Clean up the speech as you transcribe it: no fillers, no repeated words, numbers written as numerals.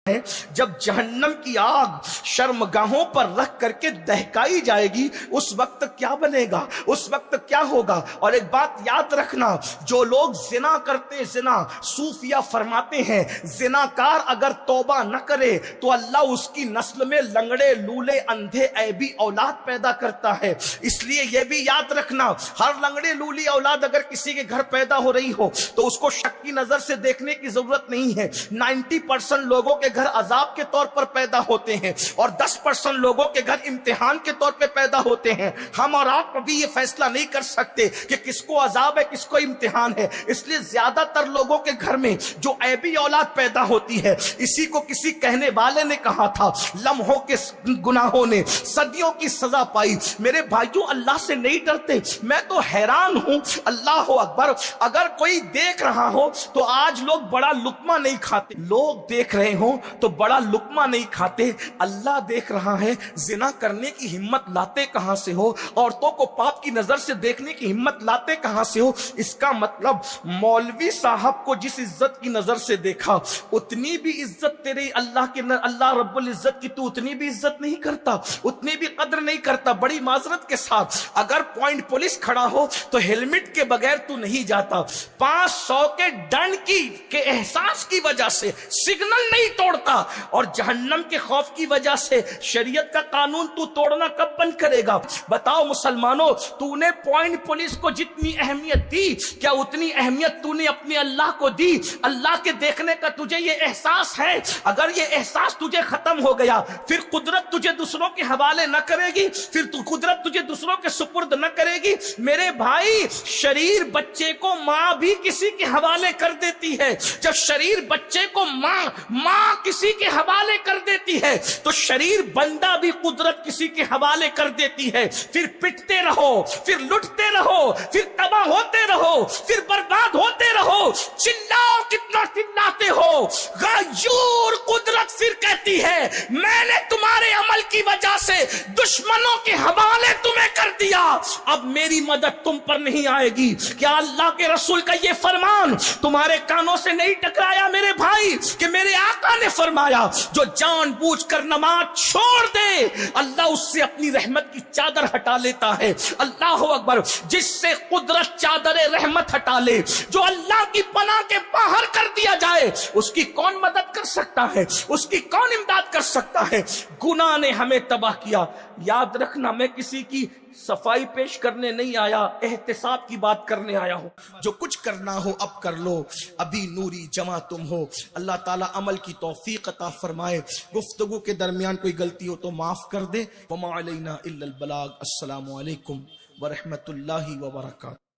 ہے جب جہنم کی آگ شرمگاہوں پر رکھ کر کے دہکائی جائے گی اس وقت کیا بنے گا، اس وقت کیا ہوگا۔ اور ایک بات یاد رکھنا، جو لوگ زنا کرتے، زنا صوفیہ فرماتے ہیں زناکار اگر توبہ نہ کرے تو اللہ اس کی نسل میں لنگڑے، لولے، اندھے، عیبی اولاد پیدا کرتا ہے۔ اس لیے یہ بھی یاد رکھنا، ہر لنگڑے لولی اولاد اگر کسی کے گھر پیدا ہو رہی ہو تو اس کو شک کی نظر سے دیکھنے کی ضرورت نہیں ہے۔ 90% لوگوں کے گھر عذاب کے طور پر پیدا ہوتے ہیں اور 10% لوگوں کے گھر امتحان کے طور پر پیدا ہوتے ہیں۔ ہم اور آپ کبھی یہ فیصلہ نہیں کر سکتے کہ کس کو عذاب ہے، کس کو امتحان ہے۔ اس لیے زیادہ تر لوگوں کے گھر میں جو عیبی اولاد پیدا ہوتی ہے، اسی کو کسی کہنے والے نے کہا تھا، لمحوں کے گناہوں نے صدیوں کی سزا پائی۔ میرے بھائیوں، اللہ سے نہیں ڈرتے۔ میں تو حیران ہوں، اللہ اکبر، اگر کوئی دیکھ رہا ہو تو آج لوگ بڑا لقمہ نہیں کھاتے، لوگ دیکھ رہے ہوں تو بڑا لقمہ نہیں کھاتے۔ اللہ دیکھ رہا ہے، زنا کرنے کی ہمت لاتے کہاں سے ہو، عورتوں کو پاپ کی نظر سے دیکھنے کی ہمت لاتے کہاں سے ہو۔ اس کا مطلب مولوی صاحب کو جس عزت کی نظر سے دیکھا اتنی بھی عزت تیرے اللہ رب العزت کی تو اتنی بھی عزت نہیں کرتا، اتنی بھی قدر نہیں کرتا۔ بڑی معذرت کے ساتھ اگر پوائنٹ پولیس کھڑا ہو تو ہیلمٹ کے بغیر تو نہیں جاتا، 500 کے ڈنڈ کے احساس کی وجہ سے سگنل نہیں توڑتا، اور جہنم کے خوف کی وجہ سے شریعت کا قانون تو توڑنا کب بند کرے گا؟ بتاؤ مسلمانوں، تو نے پوائنٹ پولیس کو جتنی اہمیت دی، کیا اتنی اہمیت تو نے اپنے اللہ کو دی؟ اللہ کے دیکھنے کا تجھے یہ احساس ہے؟ اگر یہ احساس تجھے ختم ہو گیا، پھر قدرت تجھے دوسروں کے حوالے نہ کرے گی، پھر قدرت تجھے دوسروں کے سپرد نہ کرے گی۔ میرے بھائی، شریر بچے کو ماں بھی کسی کے حوالے کر دیتی ہے۔ جب شریر بچے کو ماں کسی کے حوالے کر دیتی ہے تو شریر بندہ بھی قدرت کسی کے حوالے کر دیتی ہے۔ پھر پٹتے رہو، پھر لٹتے رہو، پھر تباہ ہوتے رہو، پھر برباد ہوتے رہو، چلاؤ کتنا چلاتے ہو۔ غیور قدرت پھر کہتی ہے میں نے تمہارے عمل کی وجہ سے دشمنوں کے حوالے تمہیں کر دیا، اب میری مدد تم پر نہیں آئے گی۔ کیا اللہ کے رسول کا یہ فرمان تمہارے کانوں سے نہیں ٹکرایا میرے بھائی، کہ میرے آقا نے فرمایا جو جان بوجھ کر نماز چھوڑ دے اللہ اس سے اپنی رحمت کی چادر ہٹا لیتا ہے۔ اللہ اکبر، جس سے قدرت چادر رحمت ہٹا لے، جو اللہ کی پناہ کے باہر کر دیا جائے، اس کی کون مدد کر سکتا ہے، اس کی کون امداد کر سکتا ہے؟ گناہ نے ہمیں تباہ کیا۔ یاد رکھنا، میں کسی کی صفائی پیش کرنے نہیں آیا، احتساب کی بات کرنے آیا ہوں۔ جو کچھ کرنا ہو اب کر لو، ابھی نوری جمع تم ہو۔ اللہ تعالیٰ عمل کی توفیق عطا فرمائے۔ گفتگو کے درمیان کوئی غلطی ہو تو معاف کر دے۔ وما علینا الا البلاغ۔ السلام علیکم ورحمۃ اللہ وبرکاتہ۔